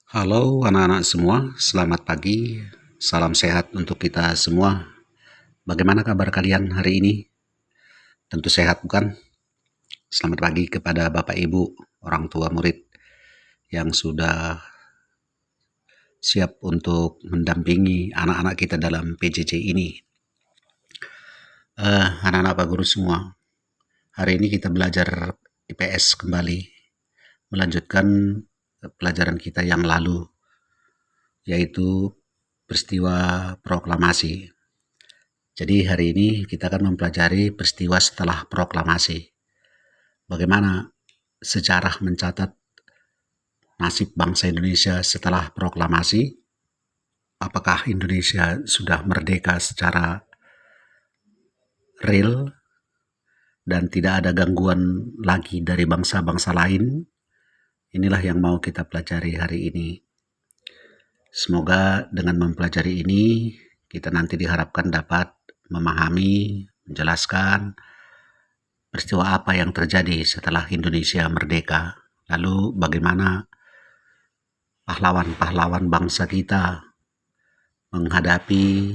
Halo anak-anak semua, selamat pagi, salam sehat untuk kita semua. Bagaimana kabar kalian hari ini? Tentu sehat bukan? Selamat pagi kepada Bapak Ibu, orang tua murid yang sudah siap untuk mendampingi anak-anak kita dalam PJJ ini. Anak-anak Pak Guru semua, hari ini kita belajar IPS kembali, melanjutkan pelajaran kita yang lalu, yaitu peristiwa proklamasi. Jadi hari ini kita akan mempelajari peristiwa setelah proklamasi. Bagaimana sejarah mencatat nasib bangsa Indonesia setelah proklamasi? Apakah Indonesia sudah merdeka secara real dan tidak ada gangguan lagi dari bangsa-bangsa lain? Inilah yang mau kita pelajari hari ini. Semoga dengan mempelajari ini kita nanti diharapkan dapat memahami, menjelaskan peristiwa apa yang terjadi setelah Indonesia merdeka. Lalu bagaimana pahlawan-pahlawan bangsa kita menghadapi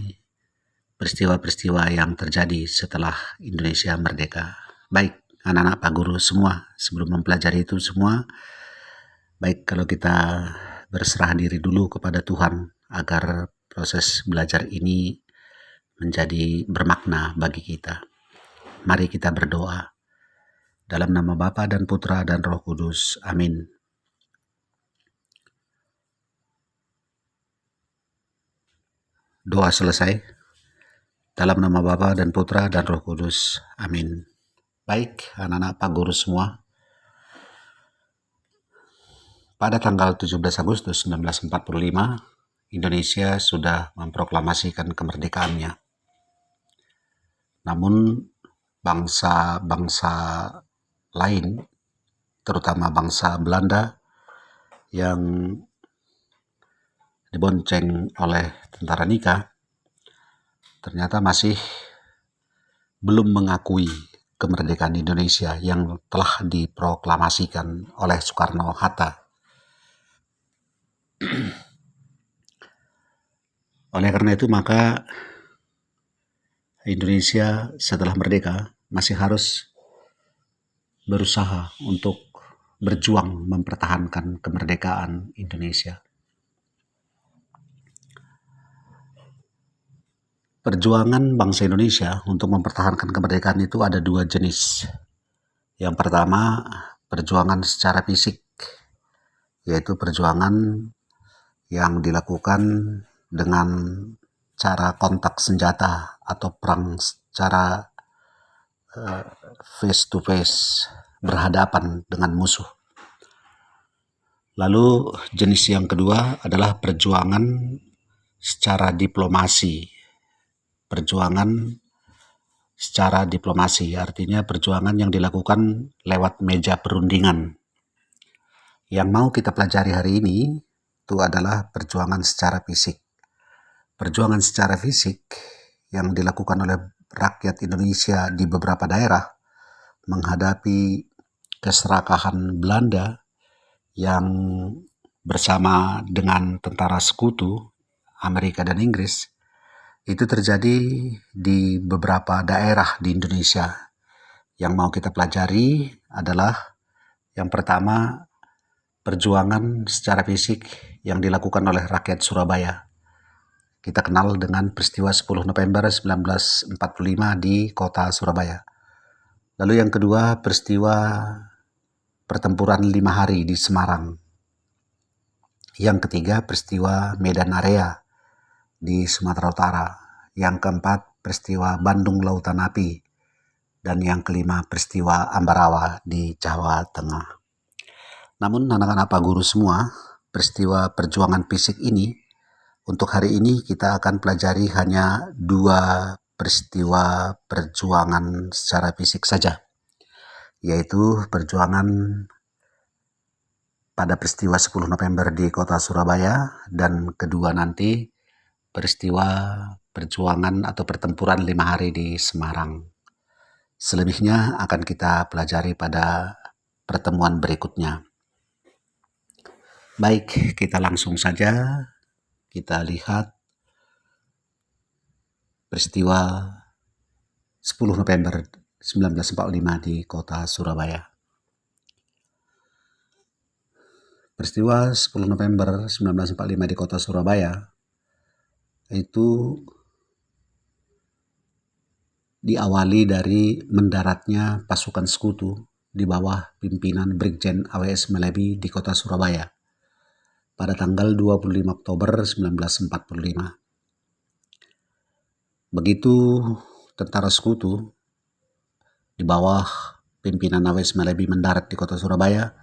peristiwa-peristiwa yang terjadi setelah Indonesia merdeka. Baik, anak-anak Pak Guru semua, sebelum mempelajari itu semua, baik kalau kita berserah diri dulu kepada Tuhan agar proses belajar ini menjadi bermakna bagi kita. Mari kita berdoa. Dalam nama Bapa dan Putra dan Roh Kudus. Amin. Doa selesai. Dalam nama Bapa dan Putra dan Roh Kudus. Amin. Baik, anak-anak Pak Guru semua. Pada tanggal 17 Agustus 1945, Indonesia sudah memproklamasikan kemerdekaannya. Namun bangsa-bangsa lain, terutama bangsa Belanda yang dibonceng oleh tentara Nika, ternyata masih belum mengakui kemerdekaan Indonesia yang telah diproklamasikan oleh Soekarno-Hatta. Oleh karena itu maka Indonesia setelah merdeka masih harus berusaha untuk berjuang mempertahankan kemerdekaan Indonesia. Perjuangan bangsa Indonesia untuk mempertahankan kemerdekaan itu ada dua jenis. Yang pertama, perjuangan secara fisik, yaitu perjuangan yang dilakukan dengan cara kontak senjata atau perang secara face to face, berhadapan dengan musuh. Lalu jenis yang kedua adalah perjuangan secara diplomasi. Perjuangan secara diplomasi artinya perjuangan yang dilakukan lewat meja perundingan. Yang mau kita pelajari hari ini itu adalah perjuangan secara fisik. Perjuangan secara fisik yang dilakukan oleh rakyat Indonesia di beberapa daerah menghadapi keserakahan Belanda yang bersama dengan tentara sekutu Amerika dan Inggris, itu terjadi di beberapa daerah di Indonesia. Yang mau kita pelajari adalah yang pertama, perjuangan secara fisik yang dilakukan oleh rakyat Surabaya. Kita kenal dengan peristiwa 10 November 1945 di kota Surabaya. Lalu yang kedua, peristiwa pertempuran 5 hari di Semarang. Yang ketiga, peristiwa Medan Area di Sumatera Utara. Yang keempat, peristiwa Bandung Lautan Api. Dan yang kelima, peristiwa Ambarawa di Jawa Tengah. Namun anak-anak Pak Guru semua, peristiwa perjuangan fisik ini, untuk hari ini kita akan pelajari hanya dua peristiwa perjuangan secara fisik saja, yaitu perjuangan pada peristiwa 10 November di kota Surabaya, dan kedua nanti peristiwa perjuangan atau pertempuran 5 hari di Semarang. Selebihnya akan kita pelajari pada pertemuan berikutnya. Baik, kita langsung saja kita lihat peristiwa 10 November 1945 di kota Surabaya. Peristiwa 10 November 1945 di kota Surabaya itu diawali dari mendaratnya pasukan sekutu di bawah pimpinan Brigjen AWS Malebi di kota Surabaya pada tanggal 25 Oktober 1945. Begitu tentara sekutu di bawah pimpinan AWS Malebi mendarat di kota Surabaya,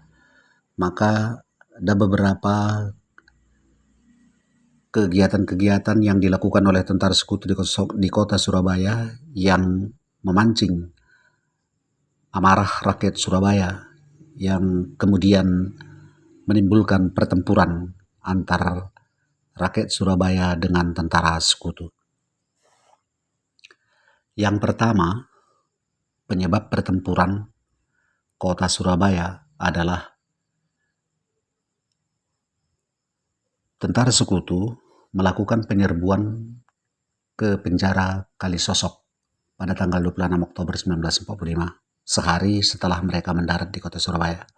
maka ada beberapa kegiatan-kegiatan yang dilakukan oleh tentara sekutu di kota Surabaya yang memancing amarah rakyat Surabaya, yang kemudian menimbulkan pertempuran antar rakyat Surabaya dengan tentara sekutu. Yang pertama, penyebab pertempuran kota Surabaya adalah tentara sekutu melakukan penyerbuan ke penjara Kalisosok pada tanggal 26 Oktober 1945, sehari setelah mereka mendarat di kota Surabaya.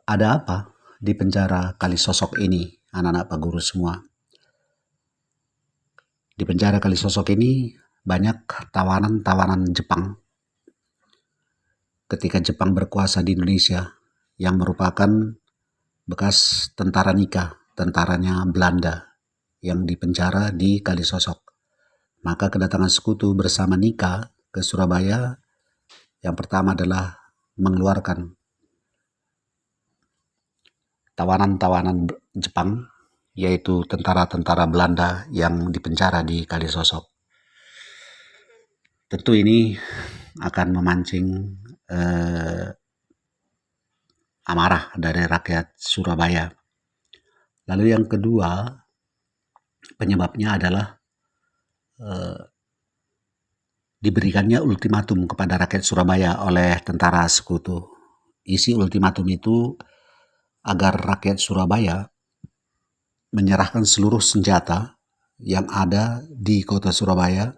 Ada apa di penjara Kalisosok ini, anak-anak Pak Guru semua? Di penjara Kalisosok ini banyak tawanan-tawanan Jepang ketika Jepang berkuasa di Indonesia, yang merupakan bekas tentara Nika, tentaranya Belanda yang dipenjara di Kalisosok. Maka kedatangan sekutu bersama Nika ke Surabaya yang pertama adalah mengeluarkan tawanan-tawanan Jepang, yaitu tentara-tentara Belanda yang dipenjara di Kalisosok. Tentu ini akan memancing amarah dari rakyat Surabaya. Lalu yang kedua, penyebabnya adalah diberikannya ultimatum kepada rakyat Surabaya oleh tentara sekutu. Isi ultimatum itu agar rakyat Surabaya menyerahkan seluruh senjata yang ada di kota Surabaya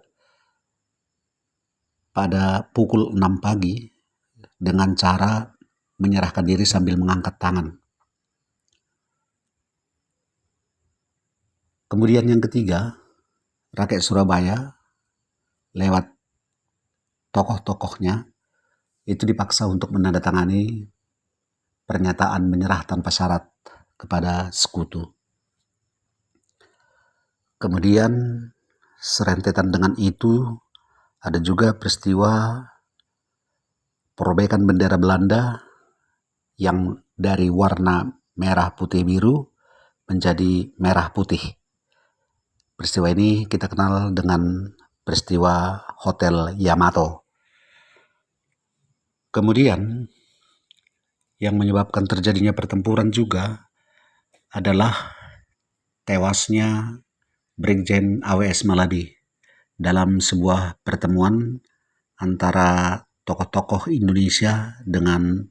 pada pukul 6 pagi dengan cara menyerahkan diri sambil mengangkat tangan. Kemudian yang ketiga, rakyat Surabaya lewat tokoh-tokohnya itu dipaksa untuk menandatangani pernyataan menyerah tanpa syarat kepada sekutu. Kemudian serentetan dengan itu ada juga peristiwa perobekan bendera Belanda yang dari warna merah putih biru menjadi merah putih. Peristiwa ini kita kenal dengan peristiwa Hotel Yamato. Kemudian yang menyebabkan terjadinya pertempuran juga adalah tewasnya Brigjen AWS Malebi dalam sebuah pertemuan antara tokoh-tokoh Indonesia dengan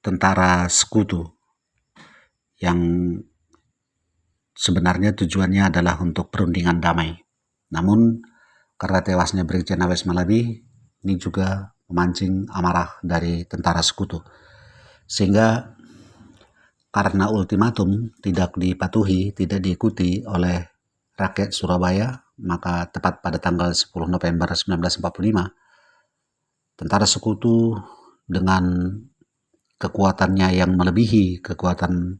tentara sekutu yang sebenarnya tujuannya adalah untuk perundingan damai. Namun karena tewasnya Brigjen AWS Malebi ini juga memancing amarah dari tentara sekutu, sehingga karena ultimatum tidak dipatuhi, tidak diikuti oleh rakyat Surabaya, maka tepat pada tanggal 10 November 1945 tentara sekutu dengan kekuatannya yang melebihi kekuatan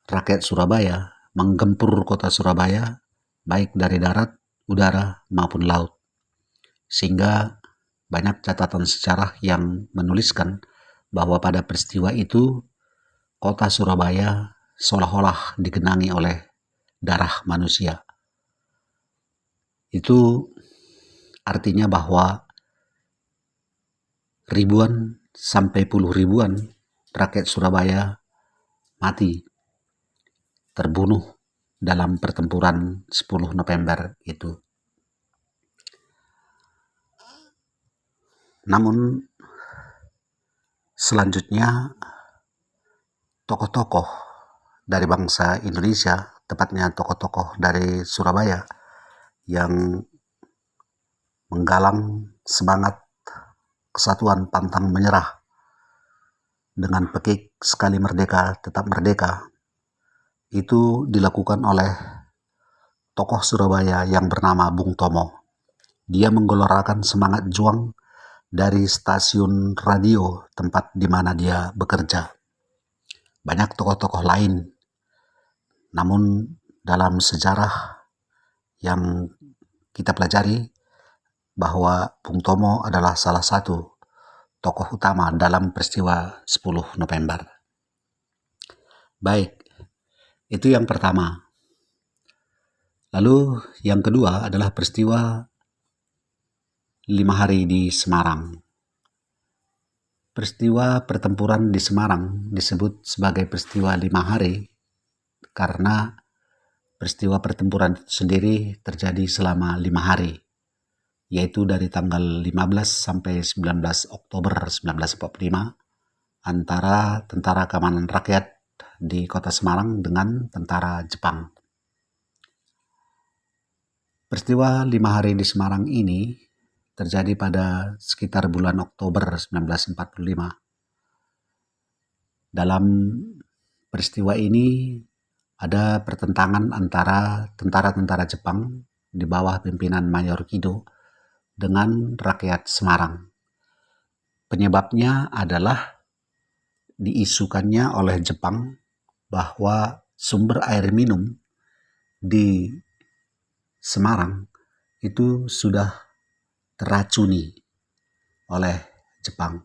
rakyat Surabaya menggempur kota Surabaya baik dari darat, udara maupun laut, sehingga banyak catatan sejarah yang menuliskan bahwa pada peristiwa itu kota Surabaya seolah-olah digenangi oleh darah manusia. Itu artinya bahwa ribuan sampai puluh ribuan rakyat Surabaya mati, terbunuh dalam pertempuran 10 November itu. Namun Selanjutnya, tokoh-tokoh dari bangsa Indonesia, tepatnya tokoh-tokoh dari Surabaya, yang menggalang semangat kesatuan pantang menyerah dengan pekik sekali merdeka tetap merdeka, itu dilakukan oleh tokoh Surabaya yang bernama Bung Tomo. Dia menggelorakan semangat juang dari stasiun radio tempat di mana dia bekerja. Banyak tokoh-tokoh lain, namun dalam sejarah yang kita pelajari bahwa Bung Tomo adalah salah satu tokoh utama dalam peristiwa 10 November. Baik, itu yang pertama. Lalu yang kedua adalah peristiwa 5 hari di Semarang. Peristiwa pertempuran di Semarang disebut sebagai peristiwa 5 hari karena peristiwa pertempuran itu sendiri terjadi selama 5 hari, yaitu dari tanggal 15 sampai 19 Oktober 1945 antara Tentara Keamanan Rakyat di Kota Semarang dengan tentara Jepang. Peristiwa 5 hari di Semarang ini terjadi pada sekitar bulan Oktober 1945. Dalam peristiwa ini ada pertentangan antara tentara-tentara Jepang di bawah pimpinan Mayor Kido dengan rakyat Semarang. Penyebabnya adalah diisukannya oleh Jepang bahwa sumber air minum di Semarang itu sudah teracuni oleh Jepang,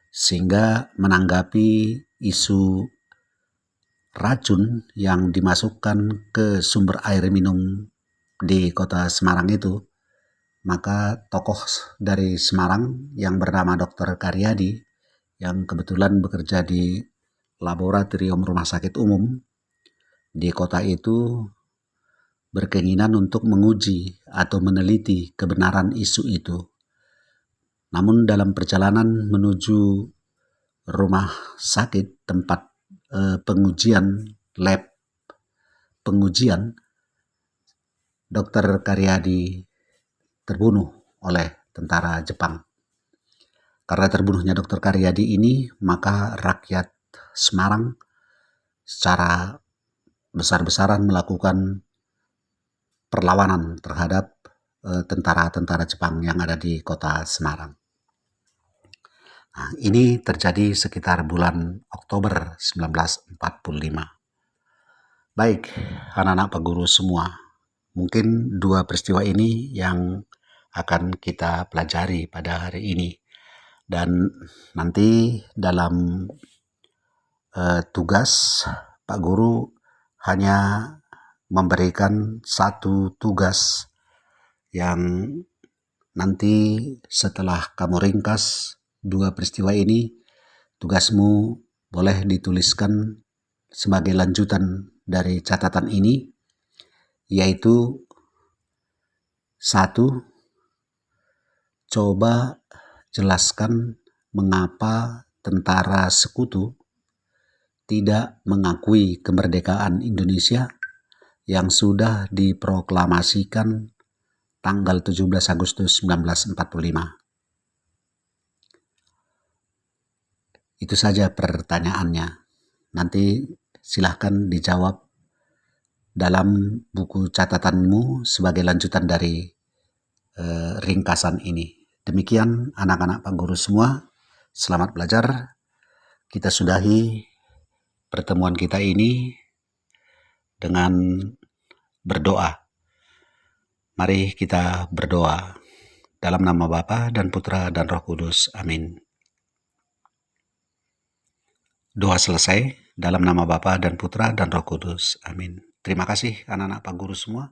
sehingga menanggapi isu racun yang dimasukkan ke sumber air minum di kota Semarang itu, maka tokoh dari Semarang yang bernama Dr. Karyadi, yang kebetulan bekerja di laboratorium rumah sakit umum di kota itu, berkeinginan untuk menguji atau meneliti kebenaran isu itu. Namun dalam perjalanan menuju rumah sakit tempat lab pengujian, Dr. Karyadi terbunuh oleh tentara Jepang. Karena terbunuhnya Dr. Karyadi ini, maka rakyat Semarang secara besar-besaran melakukan perlawanan terhadap tentara-tentara Jepang yang ada di kota Semarang. Nah, ini terjadi sekitar bulan Oktober 1945. Baik, anak-anak Pak Guru semua, mungkin dua peristiwa ini yang akan kita pelajari pada hari ini. Dan nanti dalam tugas, Pak Guru hanya memberikan satu tugas yang nanti setelah kamu ringkas dua peristiwa ini, tugasmu boleh dituliskan sebagai lanjutan dari catatan ini, yaitu 1. Coba jelaskan mengapa tentara sekutu tidak mengakui kemerdekaan Indonesia yang sudah diproklamasikan tanggal 17 Agustus 1945. Itu saja pertanyaannya. Nanti silahkan dijawab dalam buku catatanmu sebagai lanjutan dari ringkasan ini. Demikian anak-anak Pak Guru semua, selamat belajar. Kita sudahi pertemuan kita ini dengan berdoa. Mari kita berdoa. Dalam nama Bapa dan Putra dan Roh Kudus. Amin. Doa selesai. Dalam nama Bapa dan Putra dan Roh Kudus. Amin. Terima kasih anak-anak Pak Guru semua.